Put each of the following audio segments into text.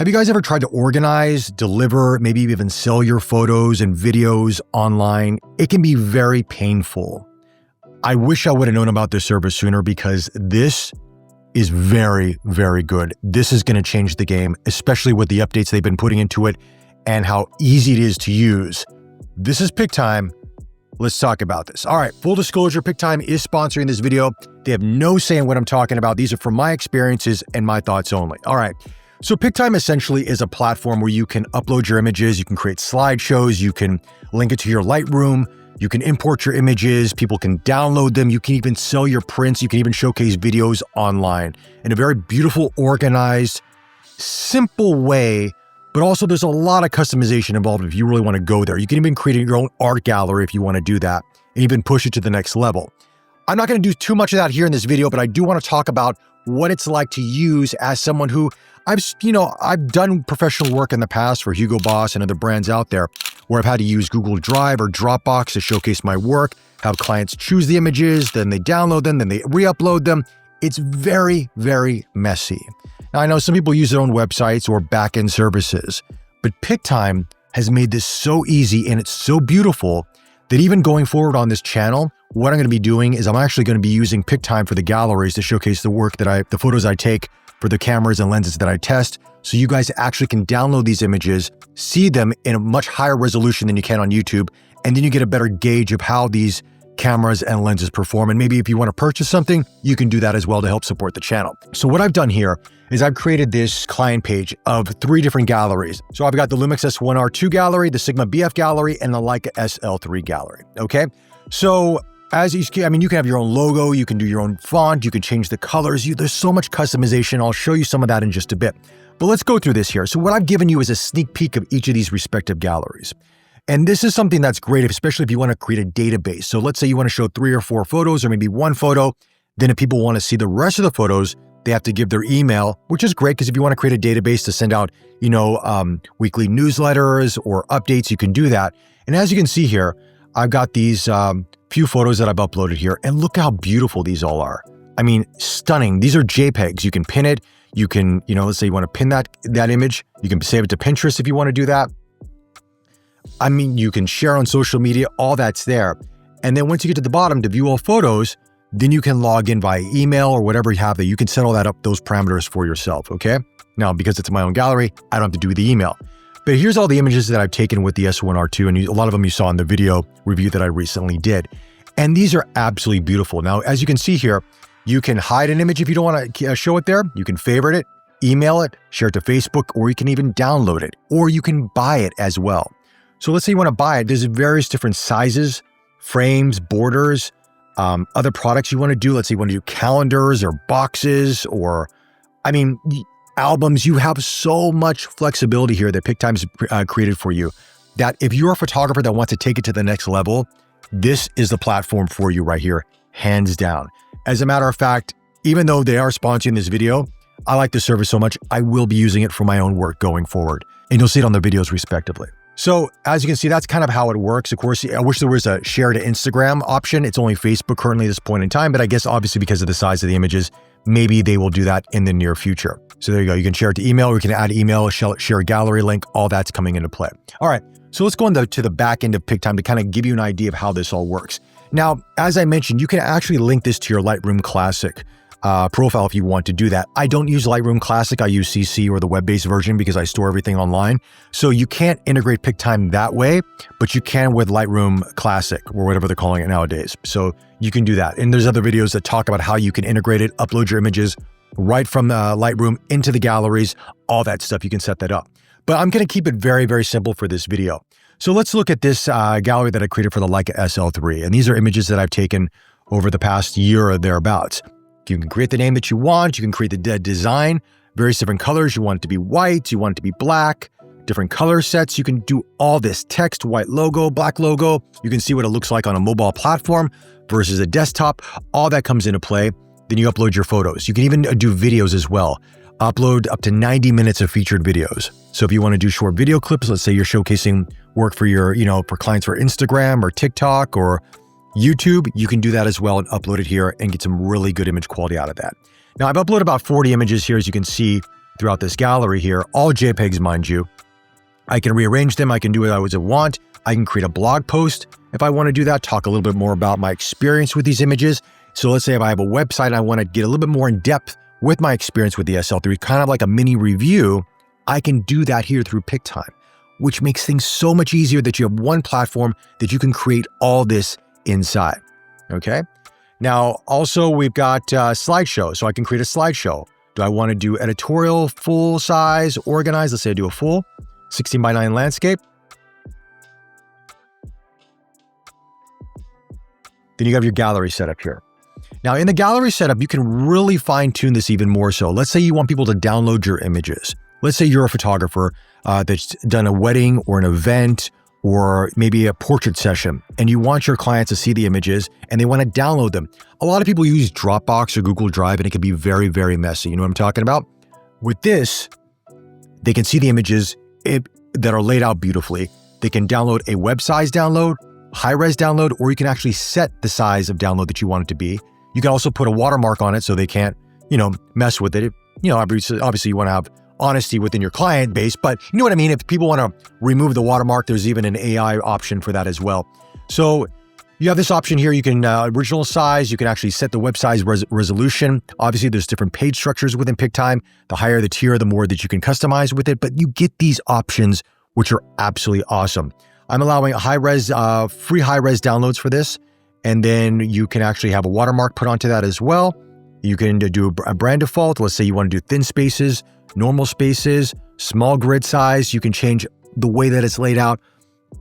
Have you guys ever tried to organize, deliver, maybe even sell your photos and videos online? It can be very painful. I wish I would have known about this service sooner because this is very, very good. This is going to change the game, especially with the updates they've been putting into it and how easy it is to use. This is Pic-Time. Let's talk about this. All right, full disclosure, Pic-Time is sponsoring this video. They have no say in what I'm talking about. These are from my experiences and my thoughts only. All right. So Pic-Time essentially is a platform where you can upload your images, you can create slideshows, you can link it to your Lightroom, you can import your images, people can download them, you can even sell your prints, you can even showcase videos online in a very beautiful, organized, simple way, but also there's a lot of customization involved if you really want to go there. You can even create your own art gallery if you want to do that and even push it to the next level. I'm not going to do too much of that here in this video, but I do want to talk about what it's like to use as someone who I've done professional work in the past for Hugo Boss and other brands out there where I've had to use Google Drive or Dropbox to showcase my work, have clients choose the images, then they download them, then they re-upload them. It's very, very messy. Now, I know some people use their own websites or back-end services, but Pic-Time has made this so easy and it's so beautiful that even going forward on this channel, what I'm going to be doing is I'm actually going to be using Pic-Time for the galleries to showcase the work the photos I take for the cameras and lenses that I test. So you guys actually can download these images, see them in a much higher resolution than you can on YouTube. And then you get a better gauge of how these cameras and lenses perform. And maybe if you want to purchase something, you can do that as well to help support the channel. So what I've done here is I've created this client page of 3 different galleries. So I've got the Lumix S1R2 gallery, the Sigma BF gallery, and the Leica SL3 gallery. Okay. So as you can have your own logo, you can do your own font, you can change the colors. There's so much customization. I'll show you some of that in just a bit. But let's go through this here. So what I've given you is a sneak peek of each of these respective galleries. And this is something that's great, especially if you want to create a database. So let's say you want to show 3 or 4 photos or maybe 1 photo. Then if people want to see the rest of the photos, they have to give their email, which is great because if you want to create a database to send out, weekly newsletters or updates, you can do that. And as you can see here, I've got these few photos that I've uploaded here, and look how beautiful these all are. I mean, stunning. These are JPEGs. You can pin it. You can, let's say you want to pin that image. You can save it to Pinterest if you want to do that. I mean, you can share on social media. All that's there. And then once you get to the bottom to view all photos, then you can log in via email or whatever you have that. You can set all that up, those parameters for yourself, okay? Now, because it's my own gallery, I don't have to do the email. But here's all the images that I've taken with the S1R2, and a lot of them you saw in the video review that I recently did. And these are absolutely beautiful. Now, as you can see here, you can hide an image if you don't want to show it there. You can favorite it, email it, share it to Facebook, or you can even download it, or you can buy it as well. So let's say you want to buy it. There's various different sizes, frames, borders, other products you want to do. Let's say you want to do calendars or boxes or, albums. You have so much flexibility here that Pic-Time's created for you that if you're a photographer that wants to take it to the next level, this is the platform for you right here, hands down. As a matter of fact, even though they are sponsoring this video, I like the service so much, I will be using it for my own work going forward. And you'll see it on the videos respectively. So as you can see, that's kind of how it works. Of course, I wish there was a share to Instagram option. It's only Facebook currently at this point in time, but I guess obviously because of the size of the images, maybe they will do that in the near future. So there you go. You can share it to email, or you can add email, share a gallery link. All that's coming into play. All right. So let's go to the back end of Pic-Time to kind of give you an idea of how this all works. Now, as I mentioned, you can actually link this to your Lightroom Classic profile if you want to do that. I don't use Lightroom Classic. I use CC or the web-based version because I store everything online. So you can't integrate Pic-Time that way, but you can with Lightroom Classic or whatever they're calling it nowadays. So you can do that. And there's other videos that talk about how you can integrate it, upload your images right from Lightroom into the galleries, all that stuff. You can set that up. But I'm going to keep it very, very simple for this video. So let's look at this gallery that I created for the Leica SL3. And these are images that I've taken over the past year or thereabouts. You can create the name that you want. You can create the design, various different colors. You want it to be white. You want it to be black, different color sets. You can do all this text, white logo, black logo. You can see what it looks like on a mobile platform versus a desktop. All that comes into play. Then you upload your photos. You can even do videos as well. Upload up to 90 minutes of featured videos. So if you want to do short video clips, let's say you're showcasing work for your, for clients for Instagram or TikTok or YouTube, you can do that as well and upload it here and get some really good image quality out of that. Now, I've uploaded about 40 images here, as you can see, throughout this gallery here, all JPEGs, mind you. I can rearrange them. I can do what I would want. I can create a blog post if I want to do that, talk a little bit more about my experience with these images. So let's say if I have a website and I want to get a little bit more in depth with my experience with the SL3, kind of like a mini review, I can do that here through Pic-Time, which makes things so much easier that you have one platform that you can create all this inside, okay? Now, also we've got slideshow, so I can create a slideshow. Do I want to do editorial, full size, organized? Let's say I do a full 16:9 landscape. Then you have your gallery setup here. Now in the gallery setup, you can really fine tune this even more so. Let's say you want people to download your images. Let's say you're a photographer that's done a wedding or an event or maybe a portrait session, and you want your clients to see the images and they want to download them. A lot of people use Dropbox or Google Drive and it can be very, very messy. You know what I'm talking about? With this, they can see the images that are laid out beautifully. They can download a web size download, high-res download, or you can actually set the size of download that you want it to be. You can also put a watermark on it so they can't, mess with it. Obviously you want to have honesty within your client base, but you know what I mean? If people want to remove the watermark, there's even an AI option for that as well. So you have this option here. You can original size, you can actually set the web size resolution. Obviously there's different page structures within Pic-Time. The higher the tier, the more that you can customize with it, but you get these options, which are absolutely awesome. I'm allowing free high-res downloads for this. And then you can actually have a watermark put onto that as well. You can do a brand default. Let's say you want to do thin spaces, normal spaces, small grid size. You can change the way that it's laid out.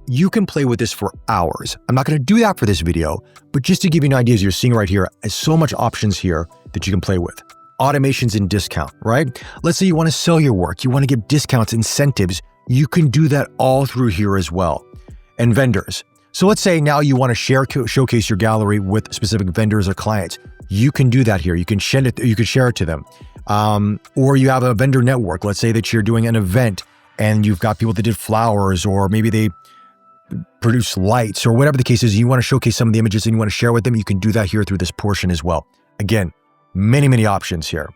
You can play with this for hours. I'm not going to do that for this video, but just to give you an idea, as you're seeing right here, there's so much options here that you can play with. Automations and discount, right? Let's say you want to sell your work. You want to give discounts, incentives. You can do that all through here as well. And vendors. So let's say now you want to showcase your gallery with specific vendors or clients. You can do that here. You can share it to them. Or you have a vendor network. Let's say that you're doing an event and you've got people that did flowers, or maybe they produce lights, or whatever the case is. You want to showcase some of the images and you want to share with them. You can do that here through this portion as well. Again, many, many options here,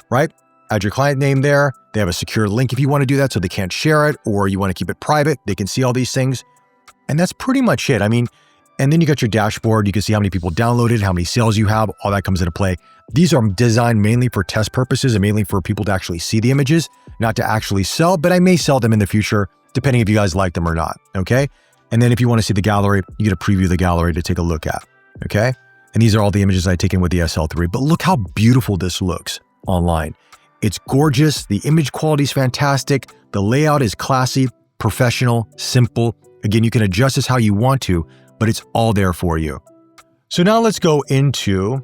right? Add your client name there. They have a secure link if you want to do that so they can't share it, or you want to keep it private. They can see all these things. And that's pretty much it. And then you got your dashboard. You can see how many people downloaded, how many sales you have, all that comes into play. These are designed mainly for test purposes and mainly for people to actually see the images, not to actually sell, but I may sell them in the future, depending if you guys like them or not, okay? And then if you want to see the gallery, you get a preview of the gallery to take a look at, okay? And these are all the images I've taken with the SL3, but look how beautiful this looks online. It's gorgeous. The image quality is fantastic. The layout is classy, professional, simple. Again, you can adjust this how you want to, but it's all there for you. So now let's go into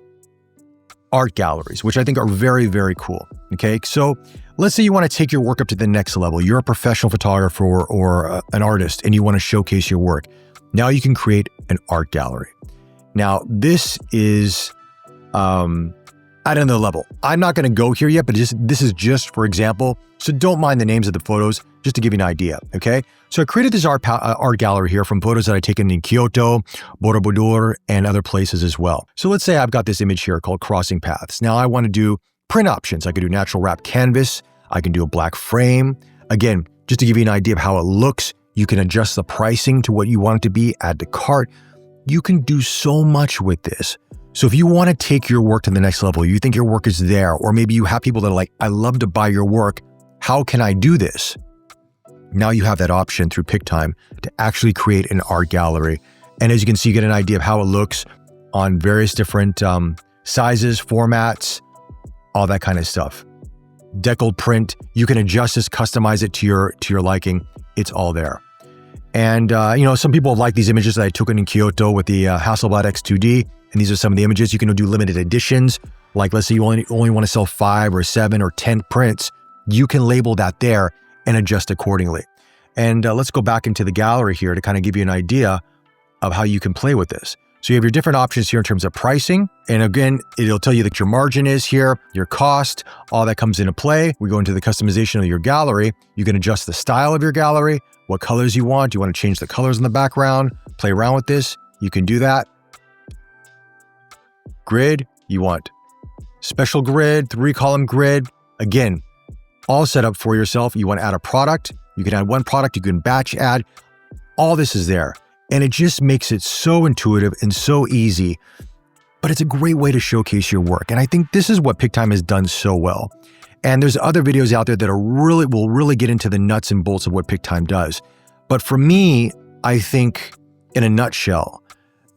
art galleries, which I think are very, very cool. Okay, so let's say you want to take your work up to the next level. You're a professional photographer or an artist and you want to showcase your work. Now you can create an art gallery. Now this is at another level. I'm not going to go here yet, but this is just for example. So don't mind the names of the photos, just to give you an idea, okay? So I created this art gallery here from photos that I've taken in Kyoto, Borobudur, and other places as well. So let's say I've got this image here called Crossing Paths. Now I want to do print options. I could do natural wrap canvas. I can do a black frame. Again, just to give you an idea of how it looks, you can adjust the pricing to what you want it to be, add to cart. You can do so much with this. So if you want to take your work to the next level, you think your work is there, or maybe you have people that are like, I love to buy your work. How can I do this? Now you have that option through Pic-Time to actually create an art gallery. And as you can see, you get an idea of how it looks on various different sizes, formats, all that kind of stuff. Deckled print, you can adjust this, customize it to your liking. It's all there. And some people like these images that I took in Kyoto with the Hasselblad X2D. And these are some of the images. You can do limited editions. Like let's say you only want to sell 5 or 7 or 10 prints. You can label that there and adjust accordingly. And let's go back into the gallery here to kind of give you an idea of how you can play with this. So you have your different options here in terms of pricing. And again, it'll tell you that your margin is here, your cost, all that comes into play. We go into the customization of your gallery. You can adjust the style of your gallery, what colors you want. Do you want to change the colors in the background? Play around with this. You can do that. Grid, you want special grid, 3-column grid. Again, all set up for yourself. You want to add a product, you can add one product, you can batch add. All this is there. And it just makes it so intuitive and so easy. But it's a great way to showcase your work. And I think this is what Pic-Time has done so well. And there's other videos out there that will really get into the nuts and bolts of what Pic-Time does. But for me, I think in a nutshell,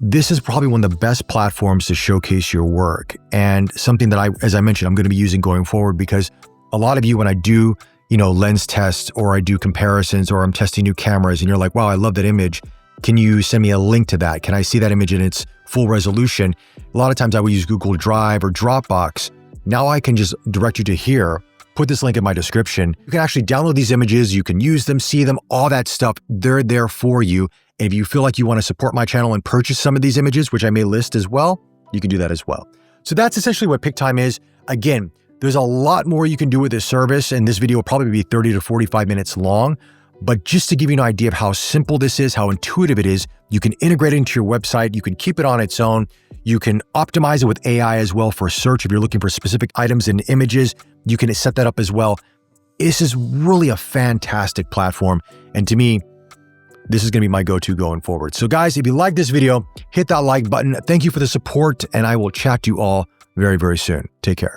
this is probably one of the best platforms to showcase your work, and something that as I mentioned, I'm going to be using going forward, because a lot of you, when I do, lens tests or I do comparisons or I'm testing new cameras and you're like, wow, I love that image. Can you send me a link to that? Can I see that image in its full resolution? A lot of times I would use Google Drive or Dropbox. Now I can just direct you to here, put this link in my description. You can actually download these images, you can use them, see them, all that stuff. They're there for you. And if you feel like you want to support my channel and purchase some of these images, which I may list as well, you can do that as well. So that's essentially what Pic-Time is. Again, there's a lot more you can do with this service, and this video will probably be 30 to 45 minutes long. But just to give you an idea of how simple this is, how intuitive it is, you can integrate it into your website, you can keep it on its own, you can optimize it with AI as well for search. If you're looking for specific items and images, you can set that up as well. This is really a fantastic platform, and to me, this is going to be my go-to going forward. So guys, if you like this video, hit that like button. Thank you for the support, and I will chat to you all very, very soon. Take care.